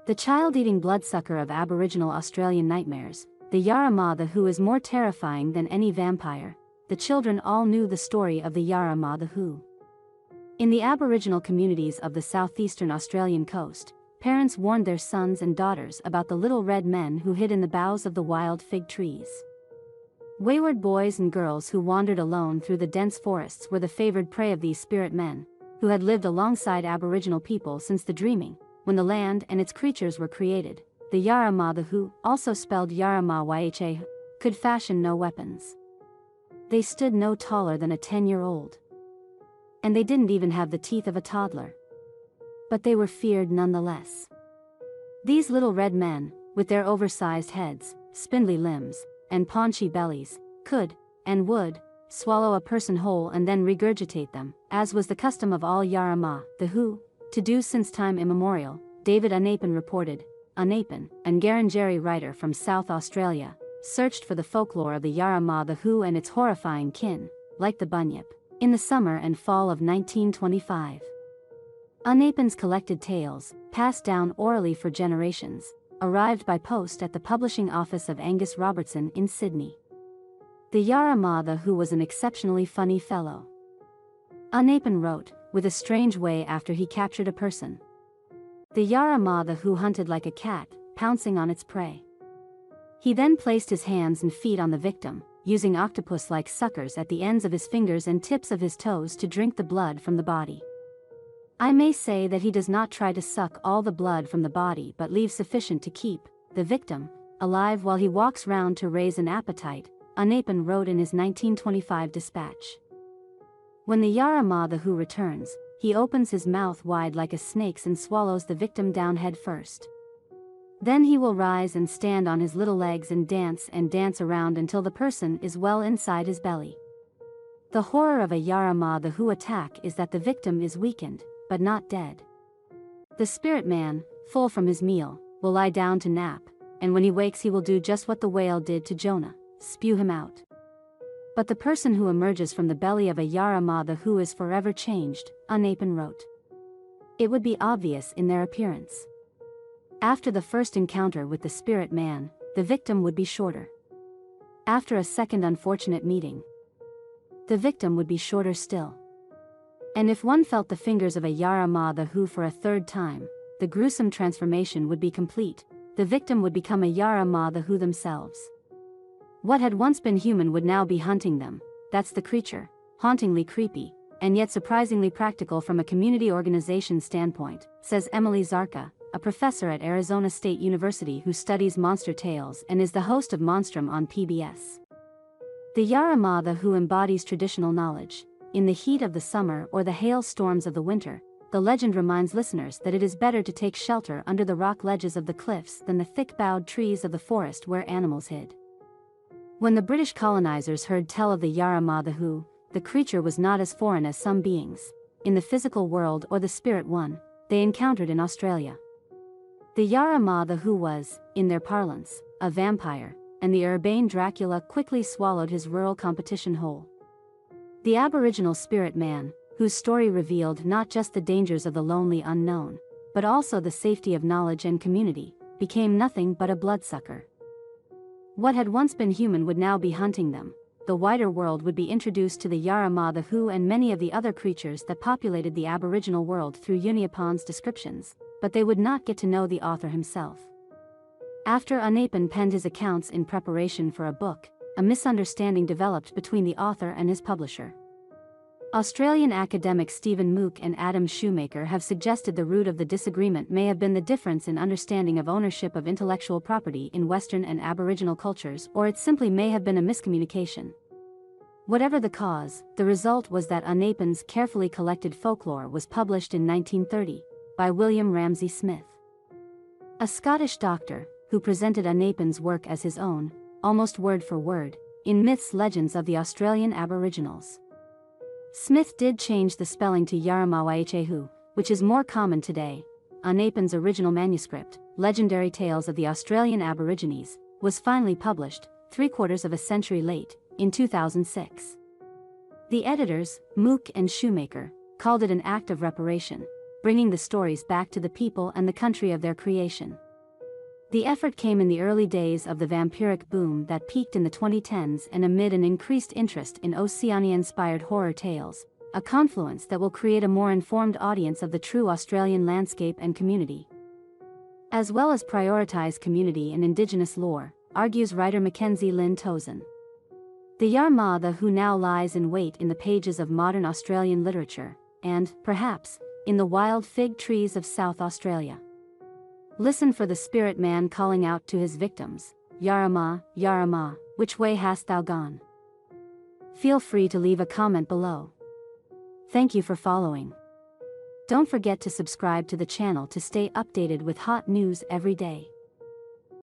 The child-eating bloodsucker of Aboriginal Australian nightmares, the Yarra the Who is more terrifying than any vampire. The children all knew the story of the Yarra the Who. In the Aboriginal communities of the southeastern Australian coast, parents warned their sons and daughters about the little red men who hid in the boughs of the wild fig trees. Wayward boys and girls who wandered alone through the dense forests were the favored prey of these spirit men, who had lived alongside Aboriginal people since the dreaming, when the land and its creatures were created. The Yarra the Who, also spelled Yarra could fashion no weapons. They stood no taller than a 10-year-old. And they didn't even have the teeth of a toddler. But they were feared nonetheless. These little red men, with their oversized heads, spindly limbs, and paunchy bellies, could, and would, swallow a person whole and then regurgitate them, as was the custom of all Yarra the Who to do since time immemorial. David Unapen reported. Unapen, a Ngarrindjeri writer from South Australia, searched for the folklore of the Yarra the Who and its horrifying kin, like the bunyip, in the summer and fall of 1925. Unapen's collected tales, passed down orally for generations, arrived by post at the publishing office of Angus Robertson in Sydney. The Yarra the Who was an exceptionally funny fellow. Unapen wrote, with a strange way after he captured a person. The Yarra the Who hunted like a cat, pouncing on its prey. He then placed his hands and feet on the victim, using octopus-like suckers at the ends of his fingers and tips of his toes to drink the blood from the body. I may say that he does not try to suck all the blood from the body but leaves sufficient to keep the victim alive while he walks round to raise an appetite, Unapen wrote in his 1925 dispatch. When the Yarra the Who returns, he opens his mouth wide like a snake's and swallows the victim down head first. Then he will rise and stand on his little legs and dance around until the person is well inside his belly. The horror of a Yarra the Who attack is that the victim is weakened, but not dead. The spirit man, full from his meal, will lie down to nap, and when he wakes he will do just what the whale did to Jonah, spew him out. But the person who emerges from the belly of a Yarra the Who is forever changed, Unapen wrote. It would be obvious in their appearance. After the first encounter with the spirit man, the victim would be shorter. After a second unfortunate meeting, the victim would be shorter still. And if one felt the fingers of a Yarra the Who for a third time, the gruesome transformation would be complete. The victim would become a Yarra the Who themselves. What had once been human would now be hunting them. That's the creature, hauntingly creepy, and yet surprisingly practical from a community organization standpoint, says Emily Zarka, a professor at Arizona State University who studies monster tales and is the host of Monstrum on PBS. The Yarra the Who embodies traditional knowledge. In the heat of the summer or the hailstorms of the winter, the legend reminds listeners that it is better to take shelter under the rock ledges of the cliffs than the thick-boughed trees of the forest where animals hid. When the British colonizers heard tell of the Yarra the Who, the creature was not as foreign as some beings, in the physical world or the spirit one, they encountered in Australia. The Yarra the Who was, in their parlance, a vampire, and the urbane Dracula quickly swallowed his rural competition whole. The Aboriginal spirit man, whose story revealed not just the dangers of the lonely unknown, but also the safety of knowledge and community, became nothing but a bloodsucker. What had once been human would now be hunting them. The wider world would be introduced to the Yarra the Who and many of the other creatures that populated the Aboriginal world through Unapen's descriptions, but they would not get to know the author himself. After Unapen penned his accounts in preparation for a book, a misunderstanding developed between the author and his publisher. Australian academics Stephen Mook and Adam Shoemaker have suggested the root of the disagreement may have been the difference in understanding of ownership of intellectual property in Western and Aboriginal cultures, or it simply may have been a miscommunication. Whatever the cause, the result was that Unapen's carefully collected folklore was published in 1930 by William Ramsay Smith, a Scottish doctor, who presented Unapen's work as his own, almost word for word, in Myths Legends of the Australian Aboriginals. Smith did change the spelling to Yarra which is more common today. Unapen's original manuscript, Legendary Tales of the Australian Aborigines, was finally published, 3/4 of a century late, in 2006. The editors, Mook and Shoemaker, called it an act of reparation, bringing the stories back to the people and the country of their creation. The effort came in the early days of the vampiric boom that peaked in the 2010s and amid an increased interest in Oceania-inspired horror tales, a confluence that will create a more informed audience of the true Australian landscape and community, as well as prioritize community and Indigenous lore, argues writer Mackenzie Lynn Tozan. The Yarramah who now lies in wait in the pages of modern Australian literature, and, perhaps, in the wild fig trees of South Australia. Listen for the spirit man calling out to his victims, Yarramah, Yarramah, which way hast thou gone? Feel free to leave a comment below. Thank you for following. Don't forget to subscribe to the channel to stay updated with hot news every day.